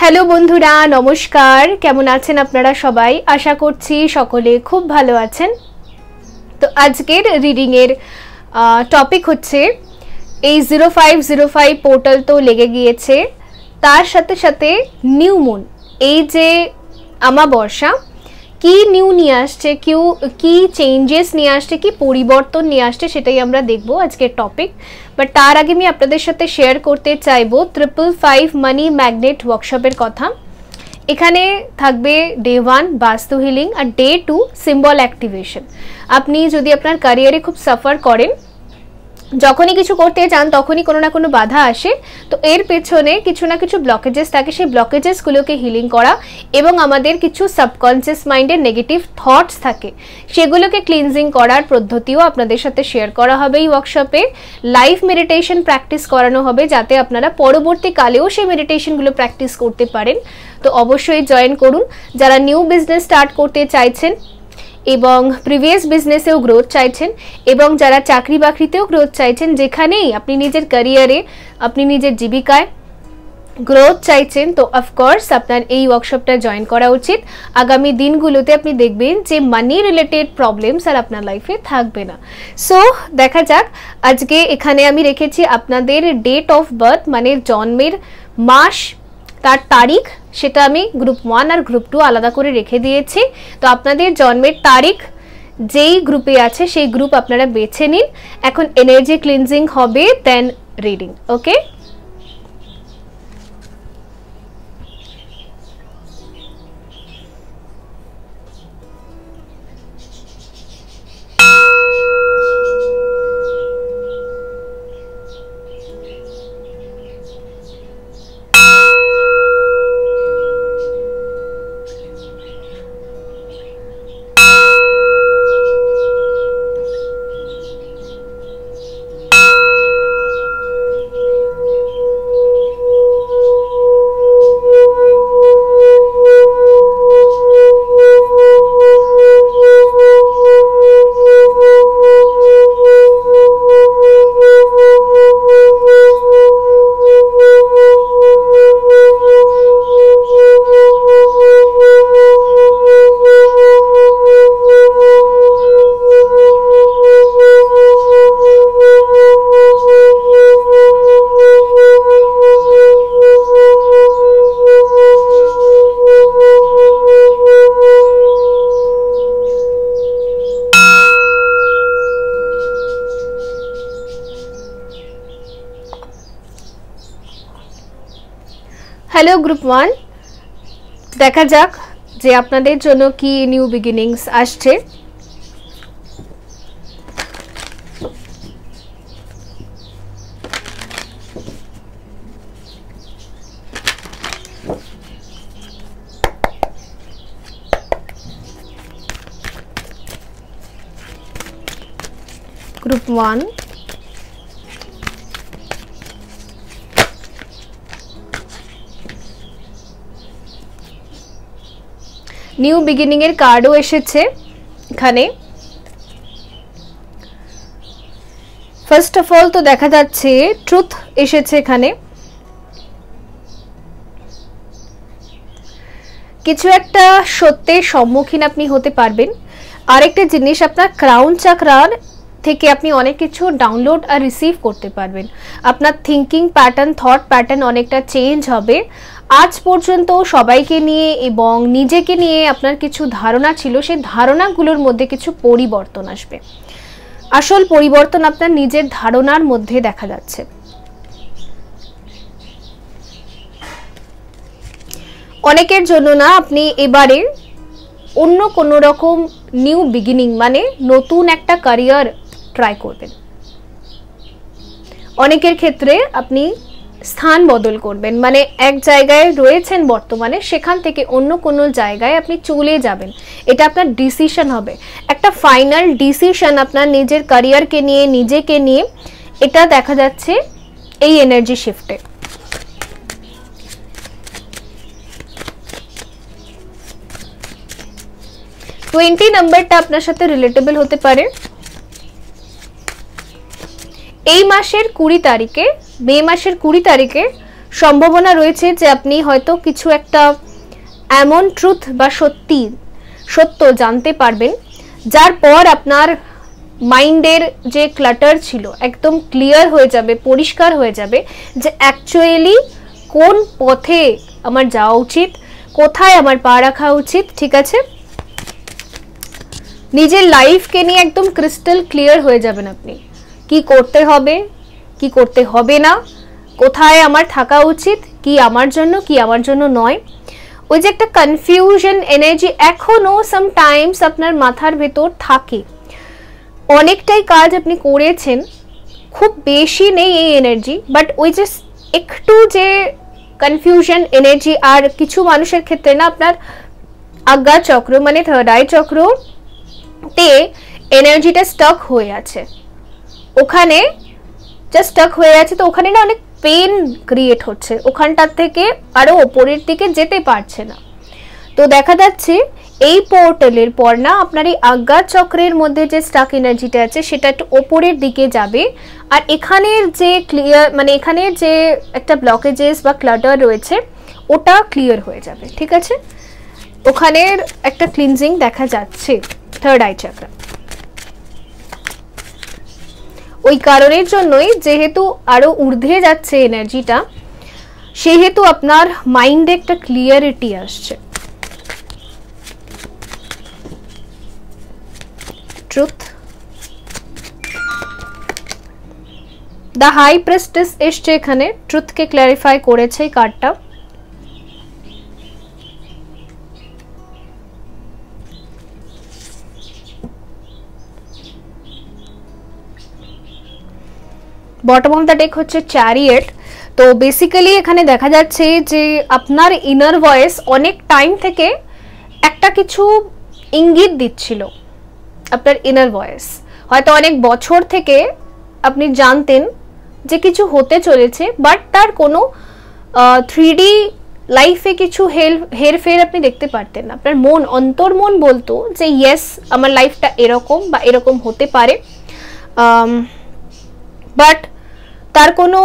Hello বন্ধুরা, নমস্কার। কেমন আছেন আপনারা সবাই? আশা করছি সকলে খুব ভালো আছেন। তো আজকের রিডিং এর টপিক হচ্ছে এই 0505 পোর্টাল তো লেগে গিয়েছে, তার সাথে সাথে নিউ মুন, এই যে আমাবস্যা কি নিউ নিয়ে আসছে, কি চেঞ্জেস নিয়ে আসছে, কি পরিবর্তন নিয়ে আসছে, সেটাই আমরা দেখব আজকের টপিক। বাট তার আগে আমি আপনাদের সাথে শেয়ার করতে চাইবো 555 মানি ম্যাগনেট ওয়ার্কশপের কথা। এখানে থাকবে ডে 1 বাস্তু হিলিং আর ডে 2 সিম্বল অ্যাক্টিভেশন। আপনি যদি আপনার ক্যারিয়ারে খুব সাফার করেন, যখনই কিছু করতে চান তখনই কোনো না কোনো বাধা আসে, তো এর পেছনে কিছু না কিছু ব্লকেজেস থাকে, সেই ব্লকেজেসগুলোকে হিলিং করা এবং আমাদের কিছু সাবকনসিয়াস মাইন্ডের নেগেটিভ থটস থাকে সেগুলোকে ক্লিনজিং করার পদ্ধতিও আপনাদের সাথে শেয়ার করা হবে এই ওয়ার্কশপে। লাইভ মেডিটেশন প্র্যাকটিস করানো হবে যাতে আপনারা পরবর্তীকালেও সেই মেডিটেশনগুলো প্র্যাকটিস করতে পারেন। তো অবশ্যই জয়েন করুন। যারা নিউ বিজনেস স্টার্ট করতে চাইছেন এবং প্রিভিয়াস বিজনেসেও গ্রোথ চাইছেন এবং যারা চাকরি বাকরিতেও গ্রোথ চাইছেন, যেখানেই আপনি নিজের ক্যারিয়ারে, আপনি নিজের জীবিকায় গ্রোথ চাইছেন, তো অফকোর্স আপনার এই ওয়ার্কশপটা জয়েন করা উচিত। আগামী দিনগুলোতে আপনি দেখবেন যে মানি রিলেটেড প্রবলেমস আর আপনার লাইফে থাকবে না। সো দেখা যাক, আজকে এখানে আমি রেখেছি আপনাদের ডেট অফ বার্থ, মানে জন্মের মাস, তার তারিখ, সেটা আমি গ্রুপ 1 আর গ্রুপ 2 আলাদা করে রেখে দিয়েছি। তো আপনাদের জন্মের তারিখ যেই গ্রুপে আছে সেই গ্রুপ আপনারা বেছে নিন। এখন এনার্জি ক্লিনজিং হবে, দেন রিডিং। ওকে, হ্যালো গ্রুপ 1, দেখা যাক যে আপনাদের জন্য কি নিউ বিগিনিংস আসছে। গ্রুপ 1, নিউ বিগিনিং এর কার্ডও এসেছে এখানে। ফার্স্ট অফ অল তো দেখা যাচ্ছে ট্রুথ এসেছে এখানে। কিছু একটা সত্যের সম্মুখীন আপনি হতে পারবেন। আরেকটা জিনিস, আপনার ক্রাউন চাকরার থেকে আপনি অনেক কিছু ডাউনলোড আর রিসিভ করতে পারবেন। আপনার থিঙ্কিং প্যাটার্ন, থট প্যাটার্ন অনেকটা চেঞ্জ হবে। আজ পর্যন্ত সবাইকে নিয়ে এবং নিজেকে নিয়ে আপনার কিছু ধারণা ছিল, সেই ধারণাগুলোর মধ্যে কিছু পরিবর্তন আসবে। আসল পরিবর্তন আপনার নিজের ধারণার মধ্যে দেখা যাচ্ছে। অনেকের জন্য না, আপনি এবারে অন্য কোনো রকম নিউ বিগিনিং, মানে নতুন একটা ক্যারিয়ার ট্রাই করবেন। অনেকের ক্ষেত্রে আপনি স্থান বদল করবেন, মানে এক জায়গায় রয়েছেন বর্তমানে, সেখান থেকে অন্য কোনো জায়গায় আপনি চলে যাবেন। এটা আপনার ডিসিশন হবে, একটা ফাইনাল ডিসিশন আপনার নিজের ক্যারিয়ারকে নিয়ে, নিজেকে নিয়ে। এটা দেখা যাচ্ছে এই এনার্জি শিফটে। 20 নাম্বারটা আপনার সাথে রিলেটেবল হতে পারে। এই মাসের 20 তারিখে, মে মাসের 20 তারিখে সম্ভাবনা রয়েছে যে আপনি হয়তো কিছু একটা এমন ট্রুথ বা সত্য জানতে পারবেন, যার পর আপনার মাইন্ডের যে ক্লাটার ছিল একদম ক্লিয়ার হয়ে যাবে, পরিষ্কার হয়ে যাবে যে অ্যাকচুয়ালি কোন পথে আমার যাওয়া উচিত, কোথায় আমার পা রাখা উচিত। ঠিক আছে, নিজের লাইফকে নিয়ে একদম ক্রিস্টাল ক্লিয়ার হয়ে যাবেন আপনি, কি করতে হবে কি করতে হবে না, কোথায় আমার থাকা উচিত, কি আমার জন্য নয়। ওই যে একটা কনফিউশন এনার্জি এখনো সামটাইমস আপনার মাথার ভেতর থাকে, অনেকটাই কাজ আপনি করেছেন, খুব বেশি নেই এই এনার্জি, বাট ওই যে একটু যে কনফিউশন এনার্জি, আর কিছু মানুষের ক্ষেত্রে না আপনার আজ্ঞা চক্র মানে থার্ড আই চক্র তে এনার্জিটা স্টাক হয়ে আছে, ওখানে জাস্ট স্টাক হয়ে আছে, তো ওখানে না অনেক পেন ক্রিয়েট হচ্ছে, ওখানটার থেকে আরো ওপরের দিকে যেতে পারছে না। তো দেখা যাচ্ছে এই পোর্টালের পর না আপনার এই আজ্ঞা চক্রের মধ্যে যে স্টাক এনার্জিটা আছে সেটা একটু ওপরের দিকে যাবে, আর এখানের যে ক্লিয়ার মানে এখানের যে একটা ব্লকেজেস বা ক্লাটার রয়েছে ওটা ক্লিয়ার হয়ে যাবে। ঠিক আছে, ওখানের একটা ক্লিনজিং দেখা যাচ্ছে থার্ড আই চক্র। ওই কারণের জন্যই যেহেতু আরো ঊর্ধ্বে যাচ্ছে এনার্জিটা, সেহেতু আপনার মাইন্ডে একটা ক্লিয়ারিটি আসছে। ট্রুথ, দ্য হাই প্রেস্টেস এসছে এখানে, ট্রুথকে ক্ল্যারিফাই করেছে এই কার্ডটা। বটম অফ দ্য ডেক হচ্ছে চ্যারিয়েট। তো বেসিক্যালি এখানে দেখা যাচ্ছে যে আপনার ইনার ভয়েস অনেক টাইম থেকে একটা কিছু ইঙ্গিত দিচ্ছিল, আপনার ইনার ভয়েস হয়তো অনেক বছর থেকে আপনি জানতেন যে কিছু হতে চলেছে, বাট তার কোনো 3D লাইফে কিছু হেরফের আপনি দেখতে পারতেন না। আপনার মন, অন্তর্মন বলতো যে ইয়েস আমার লাইফটা এরকম বা এরকম হতে পারে, বাট তার কোনো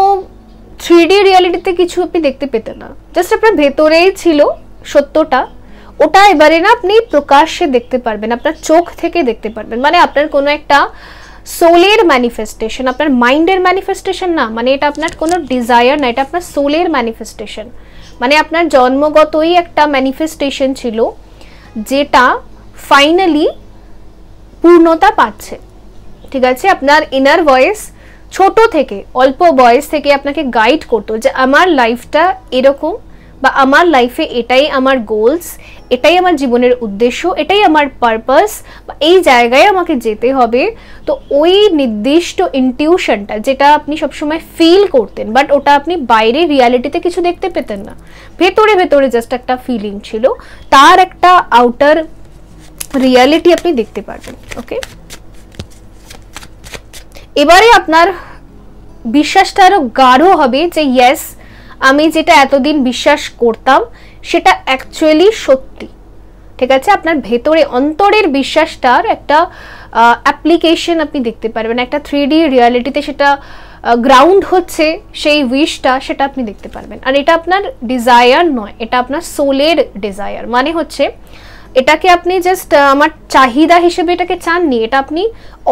3D রিয়ালিটিতে কিছু আপনি দেখতে পেতেন না, জাস্ট আপনার ভেতরেই ছিল সত্যটা, ওটা এবারে না আপনি প্রকাশ্যে দেখতে পারবেন, আপনার চোখ থেকে দেখতে পারবেন। মানে আপনার কোনো একটা সোলের ম্যানিফেস্টেশন, আপনার মাইন্ডের ম্যানিফেস্টেশন না, মানে এটা আপনার কোনো ডিজায়ার না, এটা আপনার সোলের ম্যানিফেস্টেশন, মানে আপনার জন্মগতই একটা ম্যানিফেস্টেশন ছিল যেটা ফাইনালি পূর্ণতা পাচ্ছে। ঠিক আছে, আপনার ইনার ভয়েস ছোট থেকে, অল্প বয়স থেকে আপনাকে গাইড করতো যে আমার লাইফটা এরকম, বা আমার লাইফে এটাই আমার গোলস, এটাই আমার জীবনের উদ্দেশ্য, এটাই আমার পারপাস, বা এই জায়গায় আমাকে যেতে হবে। তো ওই নির্দিষ্ট ইনটিউশনটা যেটা আপনি সবসময় ফিল করতেন, বাট ওটা আপনি বাইরে রিয়ালিটিতে কিছু দেখতে পেতেন না, ভেতরে ভেতরে জাস্ট একটা ফিলিং ছিল, তার একটা আউটার রিয়ালিটি আপনি দেখতে পারবেন। ওকে, এবারে আপনার বিশ্বাসটা আরো গাঢ় হবে যে ইয়েস আমি যেটা এতদিন বিশ্বাস করতাম সেটা অ্যাকচুয়ালি সত্যি। ঠিক আছে, আপনার ভেতরে অন্তরের বিশ্বাসটার একটা অ্যাপ্লিকেশন আপনি দেখতে পারবেন, একটা 3D রিয়ালিটিতে সেটা গ্রাউন্ড হচ্ছে, সেই উইশটা সেটা আপনি দেখতে পারবেন। আর এটা আপনার ডিজায়ার নয়, এটা আপনার সোলের ডিজায়ার, মানে হচ্ছে এটাকে আপনি জাস্ট আমার চাহিদা হিসেবে এটাকে চাননি, এটা আপনি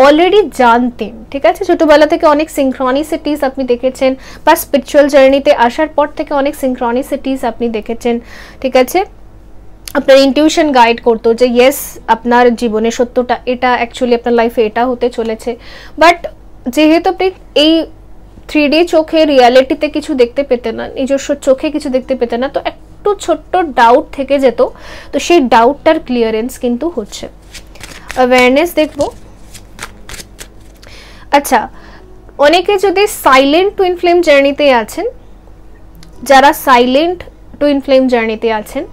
অলরেডি জানতেন। ঠিক আছে, ছোটবেলা থেকে অনেক সিনক্রনিসিটিস আপনি দেখেছেন, বা স্পিরিচুয়াল জার্নিতে আসার পর থেকে অনেক সিনক্রনিসিটিস আপনি দেখেছেন। ঠিক আছে, আপনার ইনটিউশন গাইড করতো যে ইয়েস আপনার জীবনে সত্যটা এটা, অ্যাকচুয়ালি আপনার লাইফে এটা হতে চলেছে। বাট যেহেতু আপনি এই 3D চোখে রিয়ালিটিতে কিছু দেখতে পেতেন না, নিজস্ব চোখে কিছু দেখতে পেতেন না, তো একটু ছোট্ট ডাউট থেকে যেত, তো সেই ডাউটটার ক্লিয়ারেন্স কিন্তু হচ্ছে। অ্যাওয়ারনেস দেখবো। আচ্ছা, অনেকে যদি সাইলেন্ট টুইন ফ্লেম জার্নিতে আছেন, যারা সাইলেন্ট টুইন ফ্লেম জার্নিতে আছেন,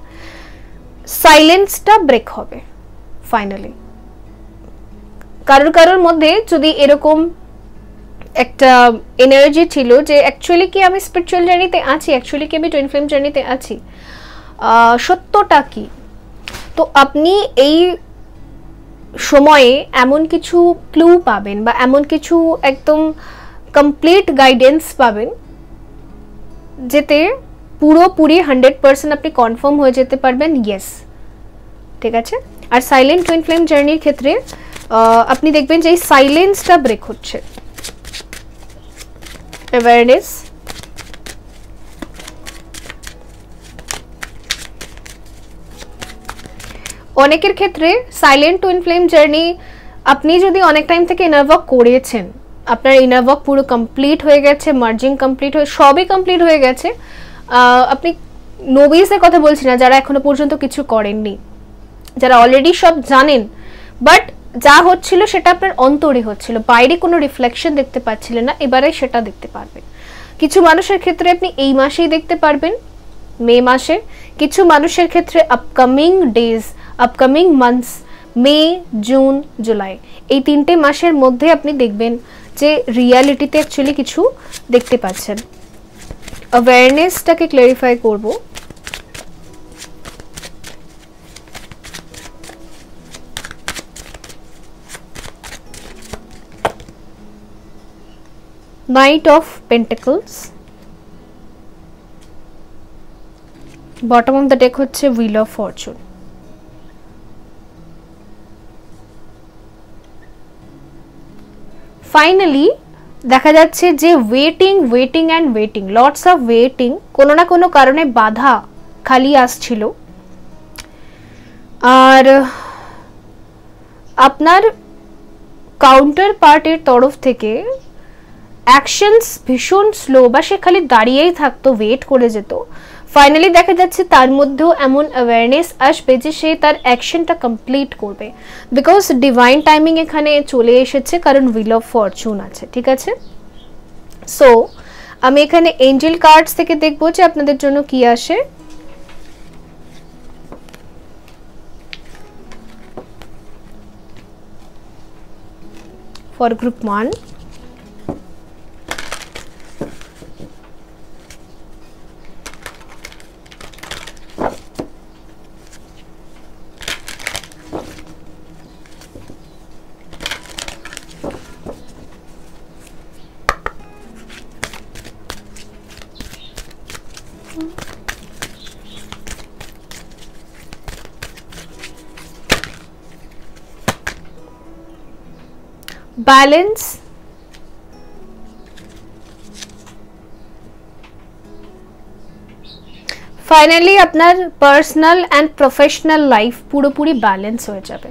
সাইলেন্সটা ব্রেক হবে ফাইনালি। কারোর মধ্যে যদি এরকম একটা এনার্জি ছিল যে অ্যাকচুয়ালি কি আমি স্পিরিচুয়াল জার্নিতে আছি, অ্যাকচুয়ালি কি আমি টুইন ফ্লেম জার্নিতে আছি, সত্যটা কি, তো আপনি এই সময়ে এমন কিছু ক্লু পাবেন বা এমন কিছু একদম কমপ্লিট গাইডেন্স পাবেন যেতে পুরোপুরি 100% আপনি কনফার্ম হয়ে যেতে পারবেন ইয়েস, ঠিক আছে। আর সাইলেন্ট টুইন ফ্লেম জার্নির ক্ষেত্রে আপনি দেখবেন যে এই সাইলেন্সটা ব্রেক হচ্ছে, অ্যাওয়ারনেস, অনেকের ক্ষেত্রে সাইলেন্ট টুইন ফ্লেম জার্নি আপনি যদি অনেক টাইম থেকে ইনার ওয়ার্ক করেছেন, আপনার ইনার ওয়ার্ক পুরো কমপ্লিট হয়ে গেছে, মার্জিং কমপ্লিট হয়ে সবই কমপ্লিট হয়ে গেছে, আপনি নোভিসের কথা বলছি না, যারা এখনো পর্যন্ত কিছু করেননি, যারা অলরেডি সব জানেন, বাট যা হচ্ছিল সেটা আপনার অন্তরে হচ্ছিল, বাইরে কোনো রিফ্লেকশন দেখতে পাচ্ছিলেন না, এবারে সেটা দেখতে পারবেন। কিছু মানুষের ক্ষেত্রে আপনি এই মাসেই দেখতে পারবেন, মে মাসে। কিছু মানুষের ক্ষেত্রে আপকামিং ডেজ, আপকামিং মান্থস, মে, জুন, জুলাই, এই 3টে মাসের মধ্যে আপনি দেখবেন যে রিয়ালিটিতে অ্যাকচুয়ালি কিছু দেখতে পাচ্ছেন। অ্যাওয়ারনেসটাকে ক্ল্যারিফাই করব। Knight of Pentacles, bottom of the deck হচ্ছে Wheel of Fortune। ফাইনালি দেখা যাচ্ছে যে waiting waiting and waiting, lots of waiting, কোনো না কোনো কারণে বাধা খালি আসছিল, আর আপনার কাউন্টার পার্টের তরফ থেকে অ্যাকশনস ভীষণ স্লো, বা সে খালি দাঁড়িয়েই থাকতো, ওয়েট করে যেত। ফাইনালি দেখা যাচ্ছে তার মধ্যেও এমন অ্যাওয়ারনেস আসবে যে সে তার অ্যাকশনটা কমপ্লিট করবে, বিকজ ডিভাইন টাইমিং এখানে চলে এসেছে, কারণ হুইল অফ ফরচুন আছে, ঠিক আছে। সো আমি এখানে এঞ্জেল কার্ডস থেকে দেখবো যে আপনাদের জন্য কি আসে। ফর গ্রুপ 1, ব্যালেন্স, ফাইনালি আপনার পার্সোনাল অ্যান্ড প্রফেশনাল লাইফ পুরোপুরি ব্যালেন্স হয়ে যাবে।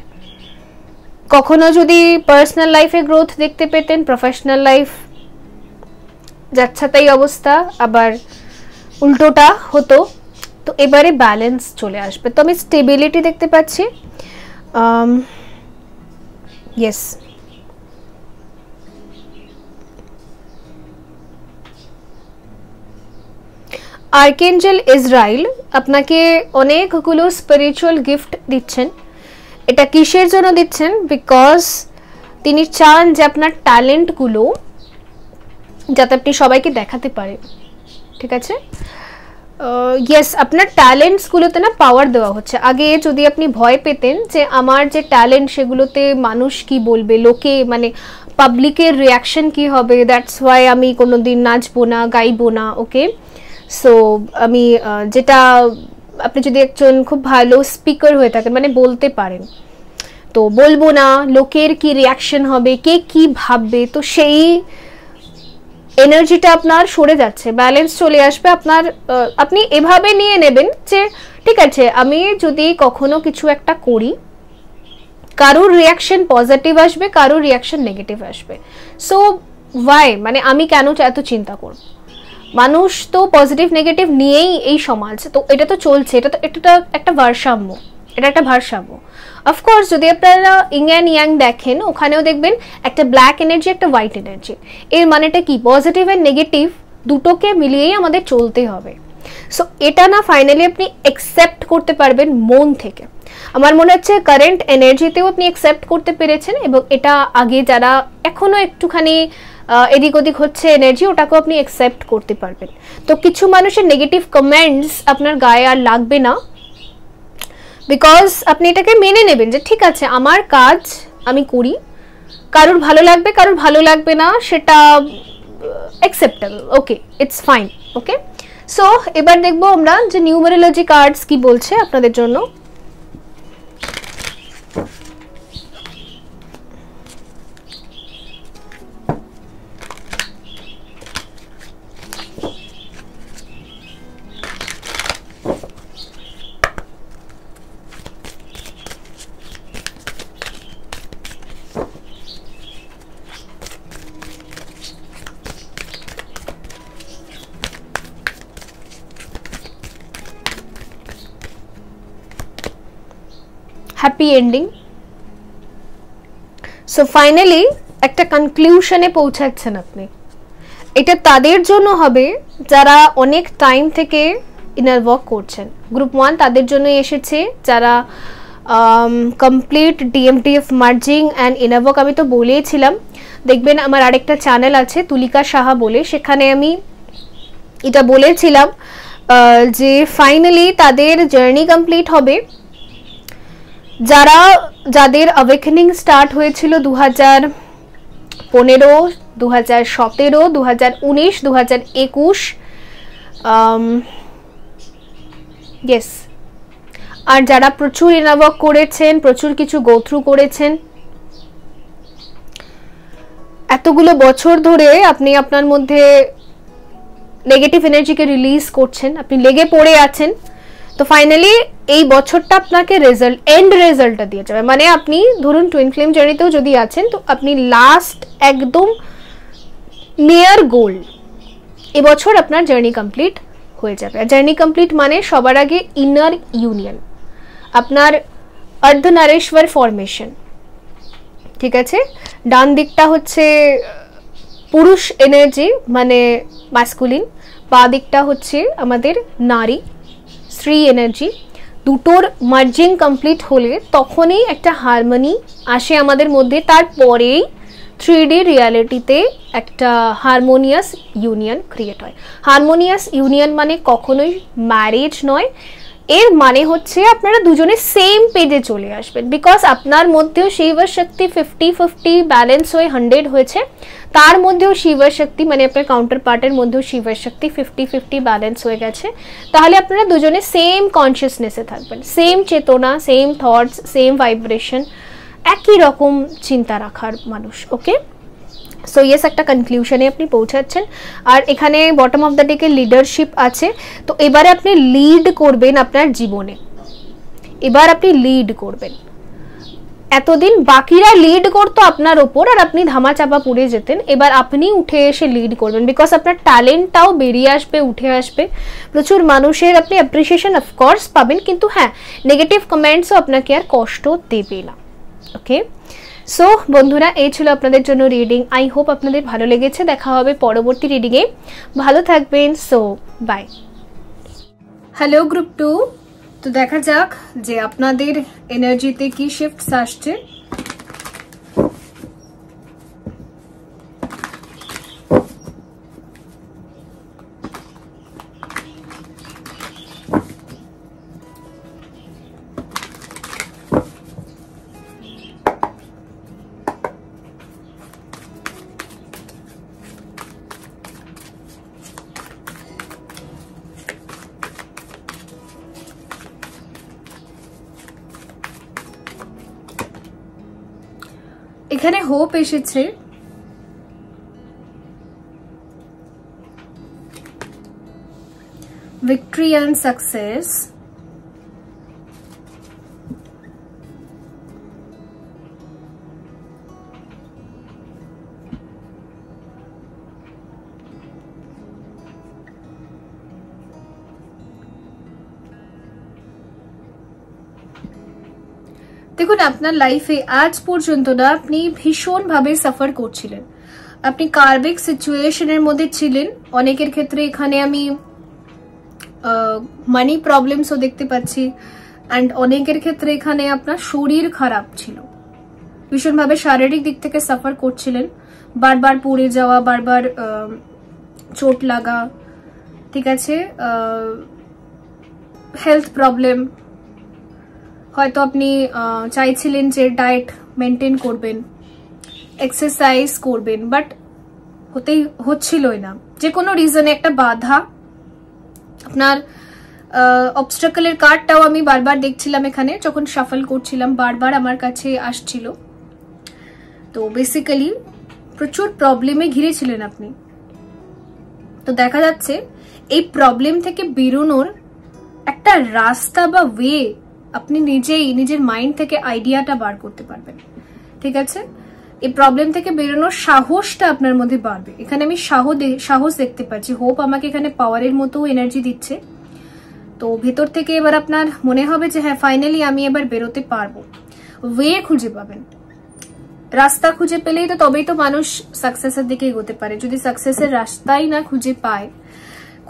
কখনো যদি পার্সোনাল লাইফে গ্রোথ দেখতে পেতেন, প্রফেশনাল লাইফ যাচ্ছাতাই অবস্থা, আবার উল্টোটা হতো, তো এবারে ব্যালেন্স চলে আসবে। তো আমি স্টেবিলিটি দেখতে পাচ্ছি, ইয়েস, আর্কেঞ্জেল ইসরাইল আপনাকে অনেকগুলো স্পিরিচুয়াল গিফট দিচ্ছেন। এটা কিসের জন্য দিচ্ছেন? বিকজ তিনি চান যে আপনার ট্যালেন্টগুলো যাতে আপনি সবাইকে দেখাতে পারেন, ঠিক আছে। ইয়েস, আপনার ট্যালেন্টসগুলোতে না পাওয়ার দেওয়া হচ্ছে। আগে যদি আপনি ভয় পেতেন যে আমার যে ট্যালেন্ট সেগুলোতে মানুষ কি বলবে, লোকে মানে পাবলিকের রিয়াকশন কি হবে, দ্যাটস ওয়াই আমি কোনোদিন নাচবো না, গাইবো না, ওকে। সো আমি যেটা, আপনি যদি একজন খুব ভালো স্পিকার হয়ে থাকেন, মানে বলতে পারেন, তো বলবো না, লোকের কি রিয়াকশন হবে, কে কি ভাববে, তো সেই এনার্জিটা আপনার সরে যাচ্ছে, ব্যালেন্স চলে আসবে আপনার। আপনি এভাবে নিয়ে নেবেন যে ঠিক আছে, আমি যদি কখনো কিছু একটা করি, কারোর রিয়াকশন পজিটিভ আসবে, কারোর রিয়াকশন নেগেটিভ আসবে, সো ওয়াই, মানে আমি কেন এত চিন্তা করব? মানুষ তো পজিটিভ নেগেটিভ নিয়েই এই সমাজ, তো এটা তো চলছে, এটা একটা ভারসাম্য, এটা একটা ভারসাম্য। অফকোর্স যদি আপনারা ইং অ্যান্ড ইয়াং দেখেন, ওখানেও দেখবেন একটা ব্ল্যাক এনার্জি, একটা হোয়াইট এনার্জি। এর মানেটা কি? পজিটিভ অ্যান্ড নেগেটিভ দুটোকে মিলিয়েই আমাদের চলতে হবে। সো এটা না ফাইনালি আপনি অ্যাকসেপ্ট করতে পারবেন মন থেকে। আমার মনে হচ্ছে কারেন্ট এনার্জিতেও আপনি অ্যাকসেপ্ট করতে পেরেছেন, এবং এটা আগে যারা এখনো একটুখানি এদিক ওদিক হচ্ছে এনার্জি, ওটাকেও আপনি অ্যাকসেপ্ট করতে পারবেন। তো কিছু মানুষের নেগেটিভ কমেন্টস আপনার গায়ে আর লাগবে না, বিকজ আপনি এটাকে মেনে নেবেন যে ঠিক আছে, আমার কাজ আমি করি, কারোর ভালো লাগবে, কারোর ভালো লাগবে না, সেটা acceptable, okay, it's fine, okay. So এবার দেখবো আমরা যে নিউমেরোলজি কার্ডস কি বলছে আপনাদের জন্য। Happy ending. সো ফাইনালি একটা কনক্লুশনে পৌঁছাচ্ছেন আপনি। এটা তাদের জন্য হবে যারা অনেক টাইম থেকে ইনার ওয়ার্ক করছেন। গ্রুপ 1 তাদের জন্য এসেছে যারা complete DMTF merging and inner work. আমি তো বলেইছিলাম, দেখবেন আমার আরেকটা চ্যানেল আছে তুলিকা সাহা বলে, সেখানে আমি এটা বলেছিলাম যে ফাইনালি তাদের জার্নি কমপ্লিট হবে। যাদের অ্যাওয়েকেনিং স্টার্ট হয়েছিল 2015, 2017, 2019, 2021, ইয়েস, আর যারা প্রচুর ইনার ওয়ার্ক করেছেন, প্রচুর কিছু গো থ্রু করেছেন, এতগুলো বছর ধরে আপনি আপনার মধ্যে নেগেটিভ এনার্জিকে রিলিজ করছেন, আপনি লেগে পড়ে আছেন। তো ফাইনালি এই বছরটা আপনাকে এন্ড রেজাল্টটা দিয়ে যাবে। মানে আপনি ধরুন টুইন ফ্লেম জার্নিতেও যদি আছেন, তো আপনি লাস্ট একদম নিয়ার গোল, এবছর আপনার জার্নি কমপ্লিট হয়ে যাবে। আর জার্নি কমপ্লিট মানে সবার আগে ইনার ইউনিয়ন, আপনার অর্ধনারীশ্বর ফরমেশন, ঠিক আছে। ডান দিকটা হচ্ছে পুরুষ এনার্জি মানে ম্যাসকুলিন, বা দিকটা হচ্ছে আমাদের নারী স্ত্রী এনার্জি। দুটোর মার্জিং কমপ্লিট হলে তখনই একটা হারমোনি আসে আমাদের মধ্যে। তারপরেই 3D রিয়ালিটিতে একটা হারমোনিয়াস ইউনিয়ন ক্রিয়েট হয়। হারমোনিয়াস ইউনিয়ন মানে কখনোই ম্যারেজ নয়, এর মানে হচ্ছে আপনারা দুজনে সেম পেজে চলে আসবেন। বিকজ আপনার মধ্যেও শিব শক্তি 50-50 ব্যালেন্স হয়ে 100 হয়েছে, তার মধ্যেও শিব শক্তি মানে আপনার কাউন্টার পার্টের মধ্যেও শিব শক্তি 50-50 ব্যালেন্স হয়ে গেছে। তাহলে আপনারা দুজনে সেম কনসিয়াসনেসে থাকবেন, সেম চেতনা, সেম থটস, সেম ভাইব্রেশন, একই রকম চিন্তা রাখার মানুষ। ওকে, সো ইয়েস, একটা কনক্লুশনে আপনি পৌঁছাচ্ছেন। আর এখানে বটম অফ দ্য ডেকে লিডারশিপ আছে। তো এবারে আপনি লিড করবেন আপনার জীবনে, এবার আপনি লিড করবেন। এতদিন বাকিরা লিড করতো আপনার ওপর আর আপনি ধামাচাপা পড়ে যেতেন, এবার আপনি উঠে এসে লিড করবেন। বিকজ আপনার ট্যালেন্টটাও বেরিয়ে আসবে, উঠে আসবে। প্রচুর মানুষের আপনি অ্যাপ্রিসিয়েশন অফকোর্স পাবেন, কিন্তু হ্যাঁ, নেগেটিভ কমেন্টসও আপনাকে আর কষ্ট দেবে না। ওকে, সো বন্ধুরা, এই ছিল আপনাদের জন্য রিডিং। আই হোপ আপনাদের ভালো লেগেছে। দেখা হবে পরবর্তী রিডিংয়ে, ভালো থাকবেন। So by. হ্যালো গ্রুপ 2, তো দেখা যাক যে আপনাদের এনার্জিতে কি শিফটস আসছে। এখানে হোপ এসেছে, victory and success, দেখুন আপনার লাইফে আজ পর্যন্ত না আপনি ভীষণভাবে সাফার করছিলেন, আপনি কার্মিক সিচুয়েশনের মধ্যে ছিলেন। অনেকের ক্ষেত্রে এখানে আমি মানি প্রবলেমসও দেখতে পাচ্ছি, অ্যান্ড অনেকের ক্ষেত্রে এখানে আপনার শরীর খারাপ ছিল, ভীষণভাবে শারীরিক দিক থেকে সাফার করছিলেন, বারবার পড়ে যাওয়া, বারবার চোট লাগা, ঠিক আছে, হেলথ প্রবলেম। হয়তো আপনি চাইছিলেন যে ডায়েট মেনটেন করবেন, এক্সারসাইজ করবেন, বাট হচ্ছিলই না। যে কোনো রিজনে একটা বাধা আপনার অবস্ট্রাকলের কার্ডটাও আমি বারবার দেখছিলাম এখানে, যখন শাফল করছিলাম বারবার আমার কাছে আসছিল। তো বেসিক্যালি প্রচুর প্রবলেমে ঘিরেছিলেন আপনি। তো দেখা যাচ্ছে এই প্রবলেম থেকে বেরোনোর একটা রাস্তা বা ওয়ে আপনি নিজের মাইন্ড থেকে আইডিয়াটা বার করতে পারবেন, ঠিক আছে? এই প্রবলেম থেকে বেরোনোর সাহসটা আপনার মধ্যে বাড়বে। এখানে আমি সাহস দেখতে পাচ্ছি। হোপ আমাকে এখানে পাওয়ারের মতো এনার্জি দিচ্ছে। তো ভেতর থেকে এবার আপনার মনে হবে যে হ্যাঁ, ফাইনালি আমি এবার বেরোতে পারবো। ওয়ে খুঁজে পাবেন, রাস্তা খুঁজে পেলেই তো তবেই তো মানুষ সাকসেসের দিকে এগোতে পারে। যদি সাকসেসের রাস্তাই না খুঁজে পায়,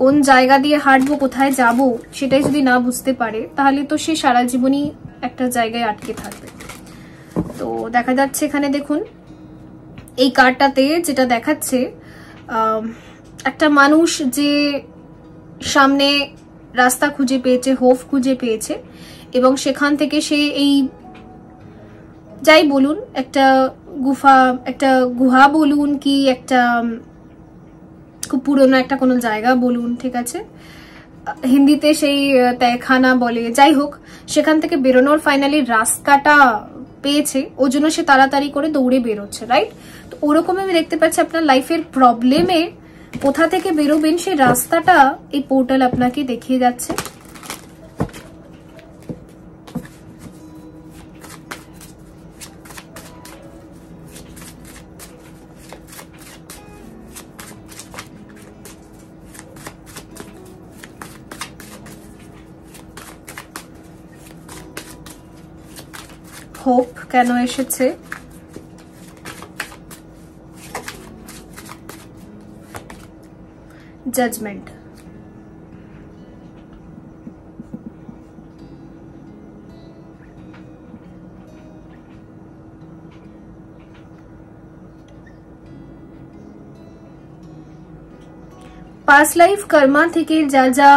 কোন জায়গা দিয়ে হাঁটবো, কোথায় যাব, সেটাই যদি না বুঝতে পারে, তাহলে তো সে সারা জীবনই একটা জায়গায় আটকে থাকবে। তো দেখা যাচ্ছে এখানে দেখুন এই কার্ডটাতে যেটা দেখাচ্ছে, একটা মানুষ যে সামনে রাস্তা খুঁজে পেয়েছে, হোপ খুঁজে পেয়েছে, এবং সেখান থেকে সে এই যাই বলুন, একটা গুহা বলুন কি একটা খুব পুরনো একটা কোনো জায়গা বলুন, ঠিক আছে, হিন্দিতে সেই তয়খানা বলে, যাই হোক, সেখান থেকে বেরোনোর ফাইনালি রাস্তাটা পেয়েছে। ওই জন্য সে তাড়াতাড়ি করে দৌড়ে বেরোচ্ছে, রাইট? তো ওরকম আমি দেখতে পাচ্ছি আপনার লাইফের প্রবলেমে কোথা থেকে বেরোবেন সেই রাস্তাটা এই পোর্টাল আপনাকে দেখিয়ে যাচ্ছে। হোপ কেন এসেছে, জাজমেন্ট, পাস্ট লাইফ কর্মা থেকে যা যা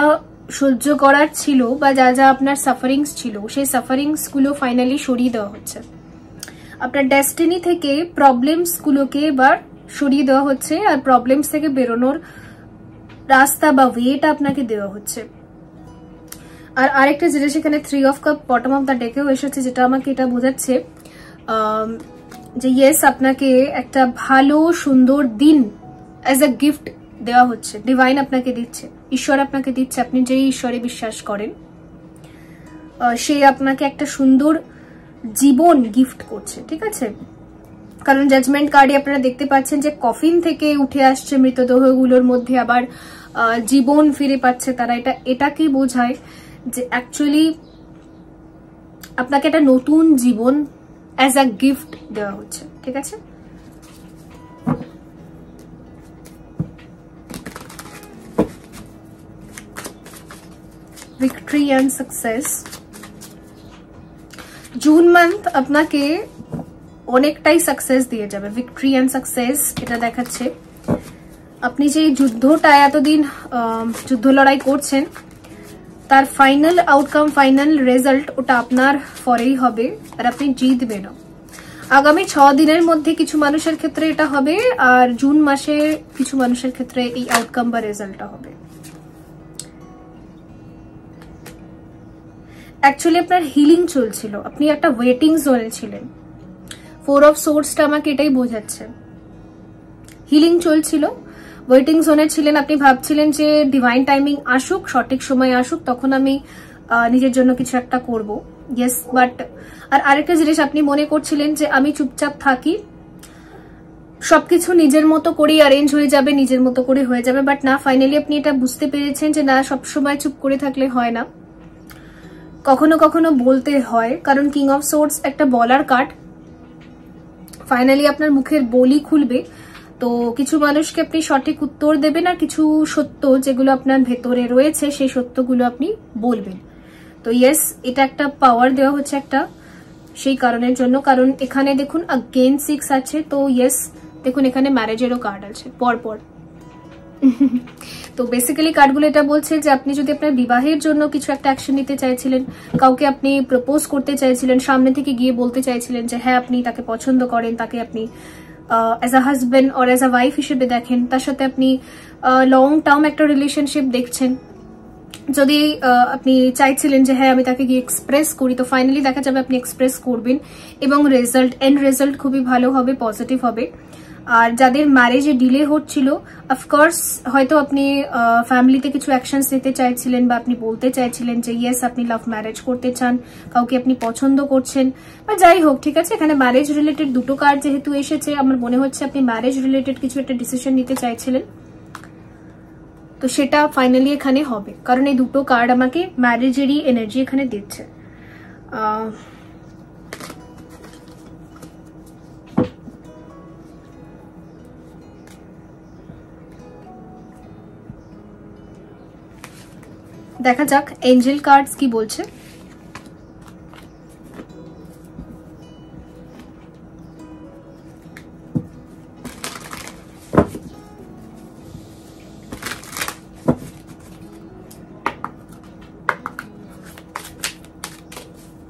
সহ্য করার ছিল বা যা যা আপনার সাফারিংস ছিল, সেই সাফারিংস গুলো ফাইনালি সরিয়ে দেওয়া হচ্ছে। আপনার ডেস্টিনি থেকে প্রবলেমস গুলোকে এবার সরিয়ে দেওয়া হচ্ছে, আর প্রবলেমস থেকে বেরোনোর রাস্তা বা ওয়েটা আপনাকে দেওয়া হচ্ছে। আর আরেকটা জিনিস এখানে 3 of cup bottom of the ডেকেও এসেছে, যেটা আমাকে এটা বোঝাচ্ছে যে ইয়েস, আপনাকে একটা ভালো সুন্দর দিন অ্যাজ আ গিফট দেওয়া হচ্ছে, ডিভাইন আপনাকে দিচ্ছে, ঈশ্বর আপনাকে দিচ্ছে। আপনি যেই ঈশ্বরে বিশ্বাস করেন সে আপনাকে একটা সুন্দর জীবন গিফট করছে, ঠিক আছে? কারণ জাজমেন্ট কার্ডে আপনারা দেখতে পাচ্ছেন যে কফিন থেকে উঠে আসছে মৃতদেহগুলোর মধ্যে আবার জীবন ফিরে পাচ্ছে তারা। এটা কি বোঝায় যে অ্যাকচুয়ালি আপনাকে একটা নতুন জীবন অ্যাজ আ গিফট দেওয়া হচ্ছে, ঠিক আছে? Victory and success. June month আপনাকে অনেকটাই সাকসেস দিয়ে যাবে, ভিক্টরি অ্যান্ড সাকসেস এটা দেখাচ্ছে। আপনি যে যুদ্ধটা এতদিন যুদ্ধ লড়াই করছেন, তার ফাইনাল আউটকাম, ফাইনাল রেজাল্ট ওটা আপনার ফরেই হবে, আর আপনি জিতবেন। আগামী 6 দিনের মধ্যে কিছু মানুষের ক্ষেত্রে এটা হবে, আর জুন মাসে কিছু মানুষের ক্ষেত্রে এই আউটকাম বা রেজাল্টটা হবে। অ্যাকচুয়ালি আপনার হিলিং চলছিল, আপনি একটা ওয়েটিং জোনে ছিলেন। 4 অফ সোর্সটা আমাকে এটাই বোঝাচ্ছে, হিলিং চলছিল, ওয়েটিং জোনে ছিলেন। আপনি ভাবছিলেন যে ডিভাইন টাইমিং আসুক, সঠিক সময় আসুক, তখন আমি নিজের জন্য কিছু একটা করব। ইয়েস, বাট আর আরেকটা জিনিস আপনি মনে করছিলেন যে আমি চুপচাপ থাকি, সবকিছু নিজের মতো করেই অ্যারেঞ্জ হয়ে যাবে, নিজের মতো করে হয়ে যাবে, বাট না, ফাইনালি আপনি এটা বুঝতে পেরেছেন যে না, সবসময় চুপ করে থাকলে হয় না, কখনো কখনো বলতে হয়। কারণ কিং অফ সোর্স একটা বলার কার্ড, ফাইনালি আপনার মুখের বলি খুলবে। তো কিছু মানুষকে আপনি সঠিক উত্তর দেবেন, আর কিছু সত্য যেগুলো আপনার ভেতরে রয়েছে সেই সত্যগুলো আপনি বলবেন। তো ইয়েস, এটা একটা পাওয়ার দেওয়া হচ্ছে একটা সেই কারণের জন্য, কারণ এখানে দেখুন अगेन 6 আছে। তো ইয়েস, দেখুন এখানে ম্যারেজেরও কার্ড আছে পরপর। তো বেসিক্যালি কার্ডগুলো এটা বলছে যে আপনি যদি আপনার বিবাহের জন্য কিছু একটা অ্যাকশন নিতে চাইছিলেন, কাউকে আপনি প্রপোজ করতে চাইছিলেন, সামনে থেকে গিয়ে বলতে চাইছিলেন যে হ্যাঁ আপনি তাকে পছন্দ করেন, তাকে আপনি as a husband or as a wife হিসেবে দেখেন, তার সাথে আপনি লং টার্ম একটা রিলেশনশিপ দেখছেন, যদি আপনি চাইছিলেন যে হ্যাঁ আমি তাকে গিয়ে এক্সপ্রেস করি, তো ফাইনালি দেখা যাবে আপনি এক্সপ্রেস করবেন এবং এন্ড রেজাল্ট খুবই ভালো হবে, পজিটিভ হবে। আর যাদের ম্যারেজে ডিলে হচ্ছিল, অফকোর্স হয়তো আপনি ফ্যামিলিতে কিছু অ্যাকশনস নিতে চাইছিলেন বা আপনি বলতে চাইছিলেন যে ইয়েস আপনি লাভ ম্যারেজ করতে চান, কাউকে আপনি পছন্দ করছেন বা যাই হোক, ঠিক আছে। এখানে ম্যারেজ রিলেটেড দুটো কার্ড যেহেতু এসেছে, আমার মনে হচ্ছে আপনি ম্যারেজ রিলেটেড কিছু একটা ডিসিশন নিতে চাইছিলেন, তো সেটা ফাইনালি এখানে হবে, কারণ এই দুটো কার্ড আমাকে ম্যারেজেরই এনার্জি এখানে দিচ্ছে। দেখা যাক এঞ্জেল কার্ডস কি বলছে।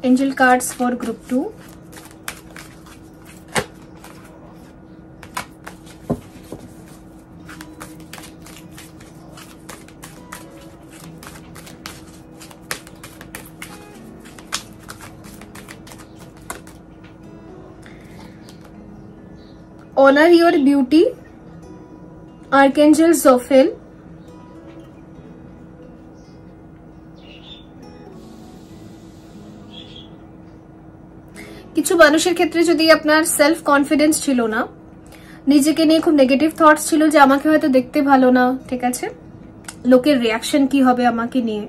Angel cards for group 2. Honor your beauty, Archangel Zophiel. কিছু মানুষের ক্ষেত্রে যদি আপনার সেলফ কনফিডেন্স ছিল না, নিজেকে নিয়ে খুব নেগেটিভ থটস ছিল যে আমাকে হয়তো দেখতে ভালো না, ঠিক আছে, লোকের রিয়াকশন কি হবে আমাকে নিয়ে।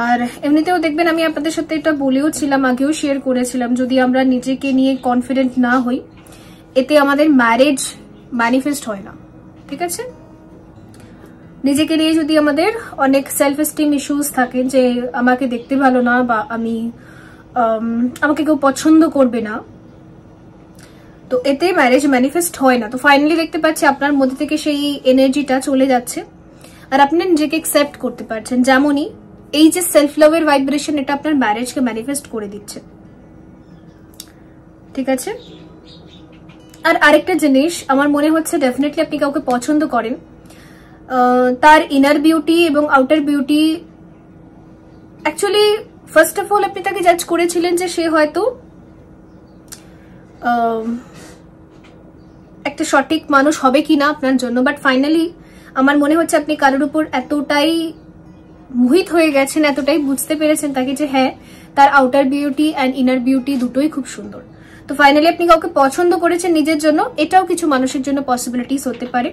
আর এমনিতেও দেখবেন আমি আপনাদের সাথে এটা বলেও ছিলাম, আগেও শেয়ার করেছিলাম, যদি আমরা নিজেকে নিয়ে কনফিডেন্ট না হই, এতে আমাদের ম্যারেজ ম্যানিফেস্ট হয় না, ঠিক আছে। নিজেকে নিয়ে যদি আমাদের অনেক সেলফ এস্টিম ইস্যুস থাকে যে আমাকে দেখতে ভালো না বা আমাকে কেউ পছন্দ করবে না, তো এতে ম্যারেজ ম্যানিফেস্ট হয় না। তো ফাইনালি দেখতে পাচ্ছি আপনার মধ্যে থেকে সেই এনার্জিটা চলে যাচ্ছে আর আপনি নিজেকে অ্যাকসেপ্ট করতে পারছেন। যেমনই এই যে সেলফ লাভের ভাইব্রেশন, এটা আপনার ম্যারেজকে ম্যানিফেস্ট করে দিচ্ছে, ঠিক আছে। আর আরেকটা জিনিস আমার মনে হচ্ছে, ডেফিনেটলি আপনি কাউকে পছন্দ করেন, তার ইনার বিউটি এবং outer beauty, actually first of all আপনি তাকে জাজ করেছিলেন যে সে হয়তো একটা সঠিক মানুষ হবে কিনা আপনার জন্য, বাট ফাইনালি আমার মনে হচ্ছে আপনি কারোর উপর এতটাই মোহিত হয়ে গেছেন, এতটাই বুঝতে পেরেছেন তাকে যে হ্যাঁ তার outer beauty and inner beauty দুটোই খুব সুন্দর। তো ফাইনালি আপনি কাউকে পছন্দ করেছেন নিজের জন্য, এটাও কিছু মানুষের জন্য পসিবিলিটিস হতে পারে।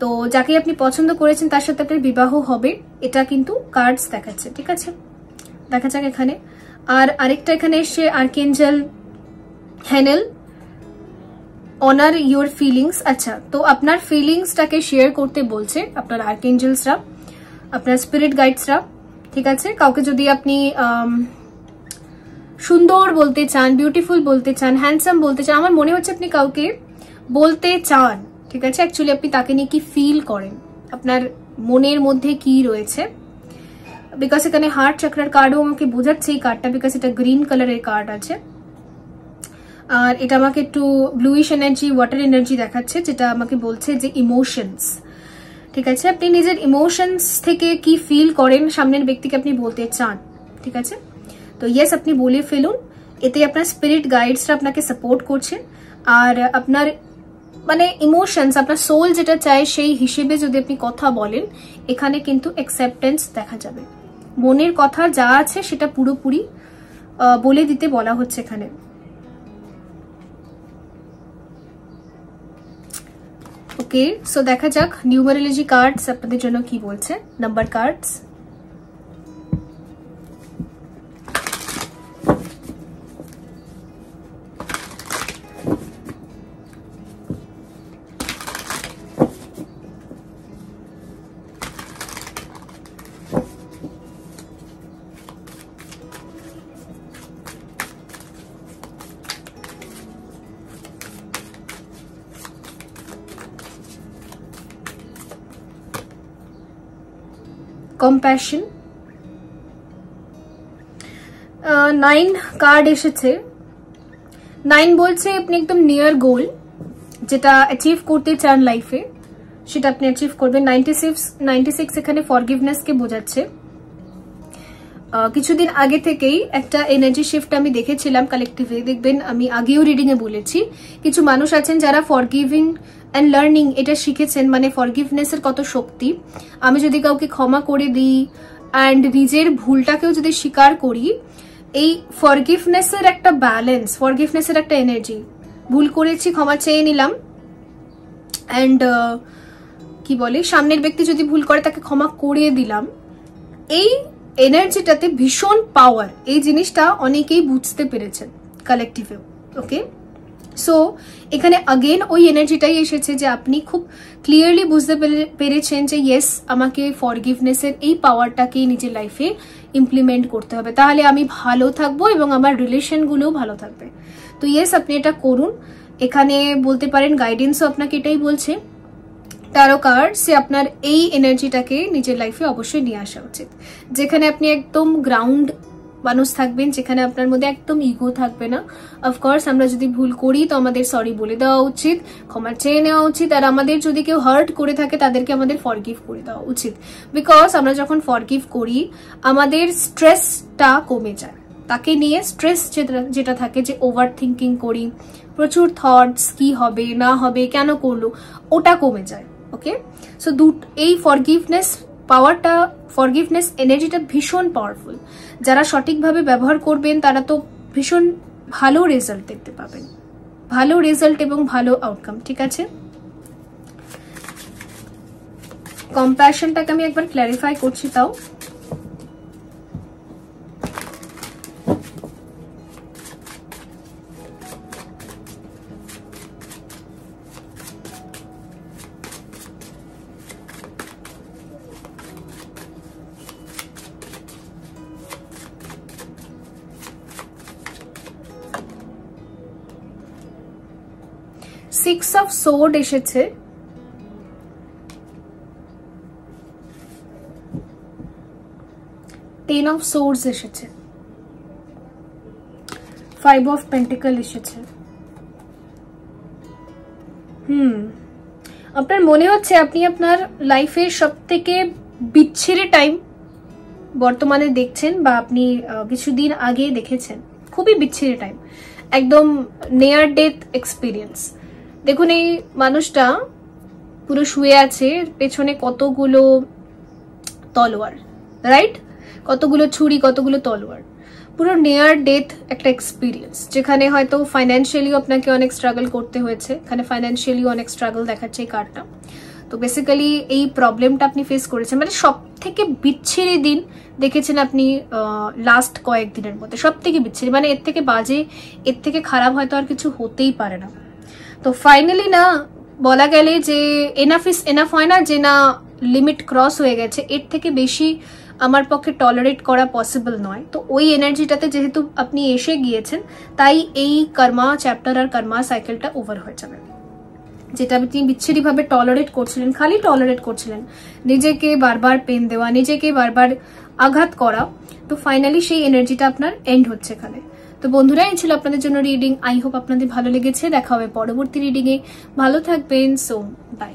তো যাকে আপনি পছন্দ করেছেন তার সাথে আপনার বিবাহ হবে, এটা কিন্তু কার্ডস দেখাচ্ছে, ঠিক আছে। দেখা যাক এখানে। আর আরেকটা এখানে এসে আর্কেঞ্জেল হ্যানেল, অনার ইউর ফিলিংস। আচ্ছা, তো আপনার ফিলিংসটাকে শেয়ার করতে বলছে আপনার আর্কেঞ্জেলসরা, আপনার স্পিরিট গাইডসরা, ঠিক আছে। কাউকে যদি আপনি সুন্দর বলতে চান, বিউটিফুল বলতে চান, হ্যান্ডসাম বলতে চান, আমার মনে হচ্ছে আপনি কাউকে বলতে চান, ঠিক আছে। অ্যাকচুয়ালি আপনি তাকে নিয়ে কি ফিল করেন, আপনার মনের মধ্যে কি রয়েছে, বিকজ এখানে হার্ট চক্রার কার্ডও আমাকে বোঝাচ্ছে এই কার্ডটা, বিকজ এটা গ্রিন কালারের কার্ড আছে আর এটা আমাকে একটু ব্লুইশ এনার্জি, ওয়াটার এনার্জি দেখাচ্ছে, যেটা আমাকে বলছে যে ইমোশনস, ঠিক আছে। আপনি নিজের ইমোশনস থেকে কি ফিল করেন, সামনের ব্যক্তিকে আপনি বলতে চান, ঠিক আছে। তো ইয়েস আপনি বলে ফেলুন, এতে আপনার স্পিরিট গাইডসরা আপনাকে সাপোর্ট করছে। আর আপনার মানে ইমোশনস, আপনার সোল যেটা চায় সেই হিসেবে যদি আপনি কথা বলেন, এখানে কিন্তু অ্যাকসেপ্টেন্স দেখা যাবে। মনের কথা যা আছে সেটা পুরোপুরি বলে দিতে বলা হচ্ছে এখানে। ওকে, সো দেখা যাক নিউমারোলজি কার্ডস আপনাদের জন্য কি বলছে, নাম্বার কার্ডস। কম্প্যাশন, 9 কার্ড এসেছে। 9 বলছে আপনি একদম নিয়ার গোল, যেটা অ্যাচিভ করতে চান লাইফে, সেটা আপনি অ্যাচিভ করবেন। 96 এখানে ফরগিভনেসকে বোঝাচ্ছে। কিছুদিন আগে থেকেই একটা এনার্জি শিফট আমি দেখেছিলাম কালেকটিভে, দেখবেন আমি আগেও রিডিং এ বলেছি, কিছু মানুষ আছেন যারা ফরগিভিং অ্যান্ড লার্নিং এটা শিখেছেন, মানে ফরগিভনেসের কত শক্তি। আমি যদি কাউকে ক্ষমা করে দিই অ্যান্ড নিজের ভুলটাকেও যদি স্বীকার করি, এই ফরগিভনেসের একটা ব্যালেন্স, ফরগিভনেসের একটা এনার্জি, ভুল করেছি ক্ষমা চেয়ে নিলাম অ্যান্ড কি বলে সামনের ব্যক্তি যদি ভুল করে তাকে ক্ষমা করে দিলাম, এই এনার্জিটাতে ভীষণ পাওয়ার। এই জিনিসটা অনেকেই বুঝতে পেরেছেন কালেকটিভে। ওকে, সো এখানে अगेन ওই এনার্জিটাই এসেছে যে আপনি খুব ক্লিয়ারলি বুঝতে পেরেছেন যে ইয়েস, আমাকে ফরগিভনেসের এই পাওয়ারটাকে নিজের লাইফে ইমপ্লিমেন্ট করতে হবে, তাহলে আমি ভালো থাকবো এবং আমার রিলেশনগুলোও ভালো থাকবে। তো ইয়েস, আপনি এটা করুন। এখানে বলতে পারেন গাইডেন্সও আপনাকে এটাই বলছে। ট্যারো কার্ড সে আপনার এই এনার্জিটাকে নিজের লাইফে অবশ্যই নিয়ে আসা উচিত, যেখানে আপনি একদম গ্রাউন্ড মানুষ থাকবেন, যেখানে আপনার মধ্যে একদম ইগো থাকবে না। অফকোর্স আমরা যদি ভুল করি তো আমাদের সরি বলে দেওয়া উচিত, ক্ষমা চেয়ে নেওয়া উচিত, আর আমাদের যদি কেউ হার্ট করে থাকে তাদেরকে আমাদের ফরগিভ করে দেওয়া উচিত। বিকজ আমরা যখন ফরগিভ করি আমাদের স্ট্রেসটা কমে যায়। তাকে নিয়ে স্ট্রেস যেটা থাকে, যে ওভার থিঙ্কিং করি, প্রচুর থটস, কি হবে না হবে, কেন করলো, ওটা কমে যায়। ওকে, সো এই ফরগিভনেস পাওয়ারটা, ফরগিভনেস এনার্জিটা ভীষণ পাওয়ারফুল। যারা সঠিকভাবে ব্যবহার করবেন তারা তো ভীষণ ভালো রেজাল্ট দেখতে পাবেন, ভালো রেজাল্ট এবং ভালো আউটকাম। ঠিক আছে, কম্প্যাশনটাকে আমি একবার ক্ল্যারিফাই করছি। তাও সিক্স অফ সোর্ড এসেছে, 10 অফ সোর্ডস এসেছে, 5 অফ পেন্টিকল এসেছে। আপনার মনে হচ্ছে আপনি আপনার লাইফের সব থেকে বিচ্ছিরি টাইম বর্তমানে দেখছেন, বা আপনি কিছুদিন আগে দেখেছেন, খুবই বিচ্ছিরি টাইম, একদম নিয়ার ডেথ এক্সপিরিয়েন্স। দেখুন এই মানুষটা পুরো শুয়ে আছে, পেছনে কতগুলো তলোয়ার, রাইট, কতগুলো ছুরি, কতগুলো তলোয়ার, পুরো নিয়ার ডেথ একটা এক্সপিরিয়েন্স, যেখানে হয়তো ফাইন্যান্সিয়ালি আপনাকে অনেক স্ট্রাগল করতে হয়েছে। এখানে ফাইন্যান্সিয়ালি অনেক স্ট্রাগল দেখাচ্ছে এই কার্ডটা। তো বেসিক্যালি এই প্রবলেমটা আপনি ফেস করেছেন, মানে সব থেকে বিচ্ছিরি দিন দেখেছেন আপনি লাস্ট কয়েকদিনের মধ্যে, সব থেকে বিচ্ছিরি, মানে এর থেকে বাজে, এর থেকে খারাপ হয়তো আর কিছু হতেই পারে না। তো ফাইনালি না বলা গেলে যে এনাফ ইজ এনাফ হয় না, যে না লিমিট ক্রস হয়ে গেছে, এর থেকে বেশি আমার পক্ষে টলারেট করা পসিবল নয়। তো ওই এনার্জিটাতে যেহেতু আপনি এসে গিয়েছেন, তাই এই কর্মা চ্যাপ্টার আর কর্মা সাইকেলটা ওভার হয়ে যাবে। যেটা আপনি বিচ্ছিরি ভাবে টলারেট করছিলেন, খালি টলারেট করছিলেন, নিজেকে বারবার পেন দেওয়া, নিজেকে বারবার আঘাত করা, তো ফাইনালি সেই এনার্জিটা আপনার এন্ড হচ্ছে এখানে। তো বন্ধুরা, এই ছিল আপনাদের জন্য রিডিং। আই হোপ আপনাদের ভালো লেগেছে। দেখা হবে পরবর্তী রিডিং এ। ভালো থাকবেন। So by.